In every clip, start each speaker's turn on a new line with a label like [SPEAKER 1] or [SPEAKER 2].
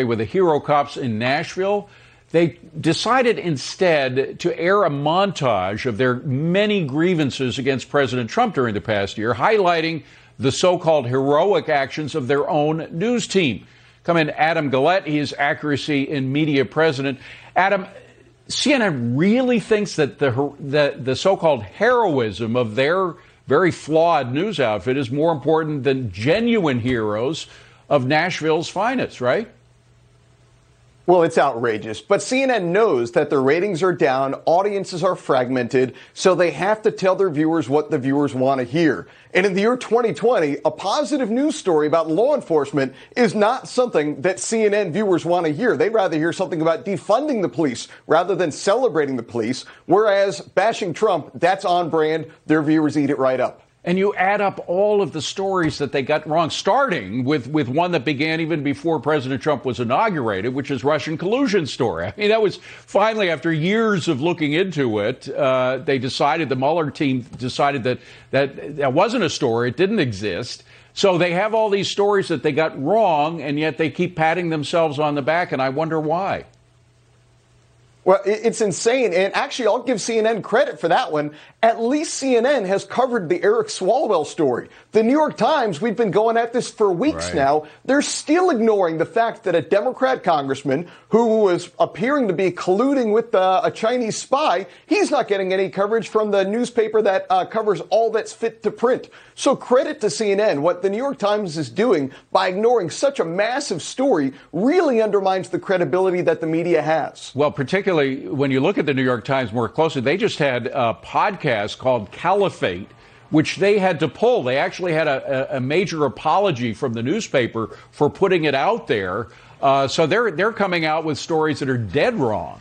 [SPEAKER 1] with the hero cops in Nashville. They decided instead to air a montage of their many grievances against President Trump during the past year, highlighting the so-called heroic actions of their own news team. Come in, Adam Guillette. He is Accuracy in Media president. Adam, CNN really thinks that the so-called heroism of their very flawed news outfit is more important than genuine heroes of Nashville's finest, right?
[SPEAKER 2] Well, it's outrageous, but CNN knows that their ratings are down, audiences are fragmented, so they have to tell their viewers what the viewers want to hear. And in the year 2020, a positive news story about law enforcement is not something that CNN viewers want to hear. They'd rather hear something about defunding the police rather than celebrating the police, whereas bashing Trump, that's on brand. Their viewers eat it right up.
[SPEAKER 1] And you add up all of the stories that they got wrong, starting with one that began even before President Trump was inaugurated, which is Russian collusion story. I mean, that was finally, after years of looking into it, they decided, the Mueller team decided that wasn't a story. It didn't exist. So they have all these stories that they got wrong, and yet they keep patting themselves on the back, and I wonder why.
[SPEAKER 2] Well, it's insane. And actually, I'll give CNN credit for that one. At least CNN has covered the Eric Swalwell story. The New York Times, we've been going at this for weeks now. They're still ignoring the fact that a Democrat congressman who was appearing to be colluding with a Chinese spy, he's not getting any coverage from the newspaper that covers all that's fit to print. So credit to CNN. What the New York Times is doing by ignoring such a massive story really undermines the credibility that the media has.
[SPEAKER 1] Well, particularly when you look at the New York Times more closely, they just had a podcast called Caliphate, which they had to pull. They actually had a major apology from the newspaper for putting it out there. So they're coming out with stories that are dead wrong.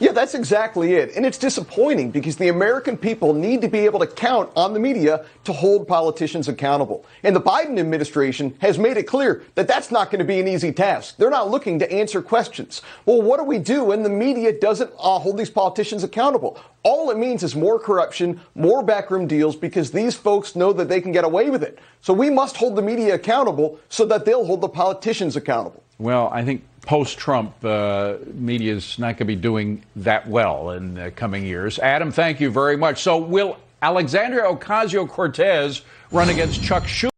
[SPEAKER 2] Yeah, that's exactly it. And it's disappointing because the American people need to be able to count on the media to hold politicians accountable. And the Biden administration has made it clear that that's not going to be an easy task. They're not looking to answer questions. Well, what do we do when the media doesn't hold these politicians accountable? All it means is more corruption, more backroom deals, because these folks know that they can get away with it. So we must hold the media accountable so that they'll hold the politicians accountable.
[SPEAKER 1] Well, I think post-Trump, media is not going to be doing that well in the coming years. Adam, thank you very much. So will Alexandria Ocasio-Cortez run against Chuck Schumer?